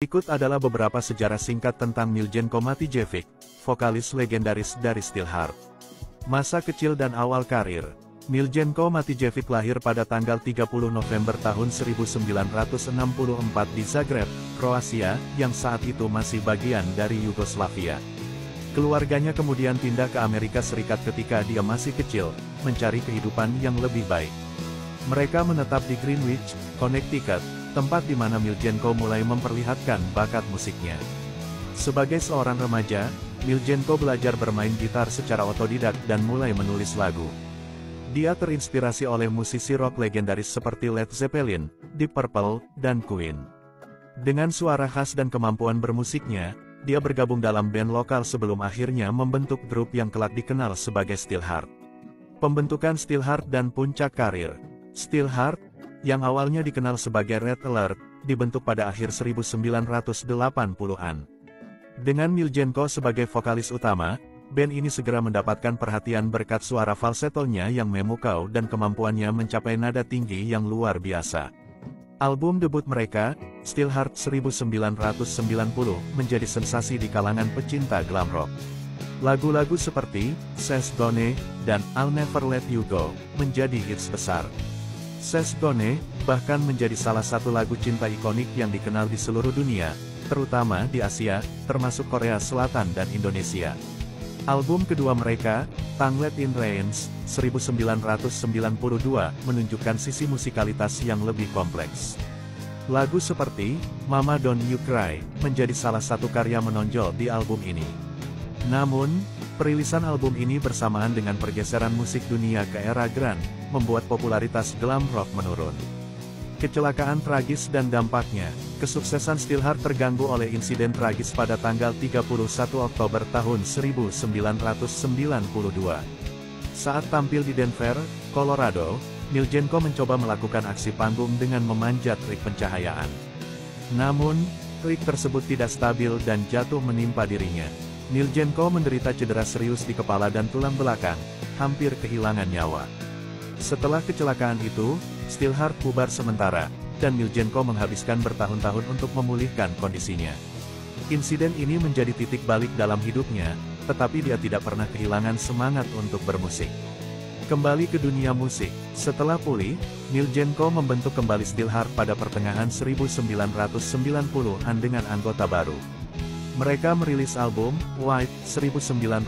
Berikut adalah beberapa sejarah singkat tentang Miljenko Matijevic, vokalis legendaris dari Steelheart. Masa kecil dan awal karir. Miljenko Matijevic lahir pada tanggal 30 November tahun 1964 di Zagreb, Kroasia, yang saat itu masih bagian dari Yugoslavia. Keluarganya kemudian pindah ke Amerika Serikat ketika dia masih kecil, mencari kehidupan yang lebih baik. Mereka menetap di Greenwich, Connecticut, tempat di mana Miljenko mulai memperlihatkan bakat musiknya. Sebagai seorang remaja, Miljenko belajar bermain gitar secara otodidak dan mulai menulis lagu. Dia terinspirasi oleh musisi rock legendaris seperti Led Zeppelin, Deep Purple, dan Queen. Dengan suara khas dan kemampuan bermusiknya, dia bergabung dalam band lokal sebelum akhirnya membentuk grup yang kelak dikenal sebagai Steelheart. Pembentukan Steelheart dan puncak karir. Steelheart, yang awalnya dikenal sebagai Red Alert, dibentuk pada akhir 1980-an. Dengan Miljenko sebagai vokalis utama, band ini segera mendapatkan perhatian berkat suara falsetonya yang memukau dan kemampuannya mencapai nada tinggi yang luar biasa. Album debut mereka, Steelheart 1990, menjadi sensasi di kalangan pecinta glam rock. Lagu-lagu seperti Says Gone dan I'll Never Let You Go menjadi hits besar. Says Gone bahkan menjadi salah satu lagu cinta ikonik yang dikenal di seluruh dunia, terutama di Asia, termasuk Korea Selatan dan Indonesia. Album kedua mereka, Tangled in Rains, 1992, menunjukkan sisi musikalitas yang lebih kompleks. Lagu seperti Mama Don't You Cry menjadi salah satu karya menonjol di album ini. Namun, perilisan album ini bersamaan dengan pergeseran musik dunia ke era grunge, membuat popularitas glam rock menurun. Kecelakaan tragis dan dampaknya, kesuksesan Steelheart terganggu oleh insiden tragis pada tanggal 31 Oktober tahun 1992. Saat tampil di Denver, Colorado, Miljenko mencoba melakukan aksi panggung dengan memanjat rig pencahayaan. Namun, rig tersebut tidak stabil dan jatuh menimpa dirinya. Miljenko menderita cedera serius di kepala dan tulang belakang, hampir kehilangan nyawa. Setelah kecelakaan itu, Steelheart bubar sementara, dan Miljenko menghabiskan bertahun-tahun untuk memulihkan kondisinya. Insiden ini menjadi titik balik dalam hidupnya, tetapi dia tidak pernah kehilangan semangat untuk bermusik. Kembali ke dunia musik, setelah pulih, Miljenko membentuk kembali Steelheart pada pertengahan 1990-an dengan anggota baru. Mereka merilis album, White, 1996,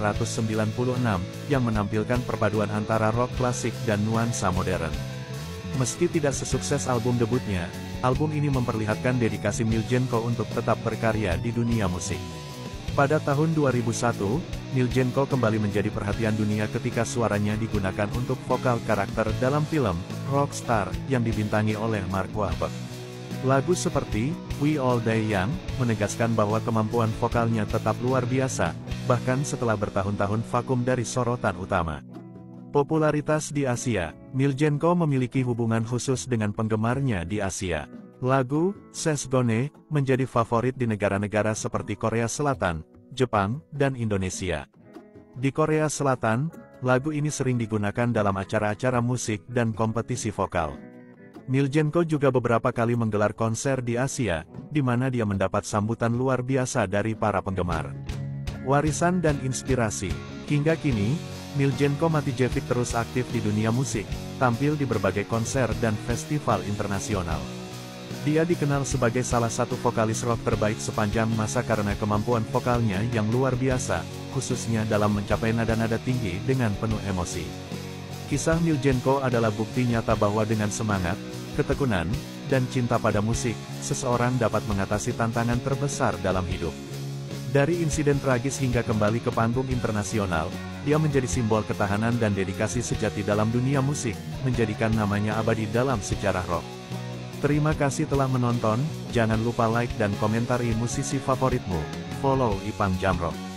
yang menampilkan perpaduan antara rock klasik dan nuansa modern. Meski tidak sesukses album debutnya, album ini memperlihatkan dedikasi Miljenko untuk tetap berkarya di dunia musik. Pada tahun 2001, Miljenko kembali menjadi perhatian dunia ketika suaranya digunakan untuk vokal karakter dalam film, Rockstar, yang dibintangi oleh Mark Wahlberg. Lagu seperti We All Die Young menegaskan bahwa kemampuan vokalnya tetap luar biasa, bahkan setelah bertahun-tahun vakum dari sorotan utama. Popularitas di Asia, Miljenko memiliki hubungan khusus dengan penggemarnya di Asia. Lagu Says Gone menjadi favorit di negara-negara seperti Korea Selatan, Jepang, dan Indonesia. Di Korea Selatan, lagu ini sering digunakan dalam acara-acara musik dan kompetisi vokal. Miljenko juga beberapa kali menggelar konser di Asia, di mana dia mendapat sambutan luar biasa dari para penggemar. Warisan dan inspirasi. Hingga kini, Miljenko Matijevic terus aktif di dunia musik, tampil di berbagai konser dan festival internasional. Dia dikenal sebagai salah satu vokalis rock terbaik sepanjang masa karena kemampuan vokalnya yang luar biasa, khususnya dalam mencapai nada-nada tinggi dengan penuh emosi. Kisah Miljenko adalah bukti nyata bahwa dengan semangat, ketekunan, dan cinta pada musik, seseorang dapat mengatasi tantangan terbesar dalam hidup. Dari insiden tragis hingga kembali ke panggung internasional, dia menjadi simbol ketahanan dan dedikasi sejati dalam dunia musik, menjadikan namanya abadi dalam sejarah rock. Terima kasih telah menonton, jangan lupa like dan komentari musisi favoritmu, follow Ipang Jamrock.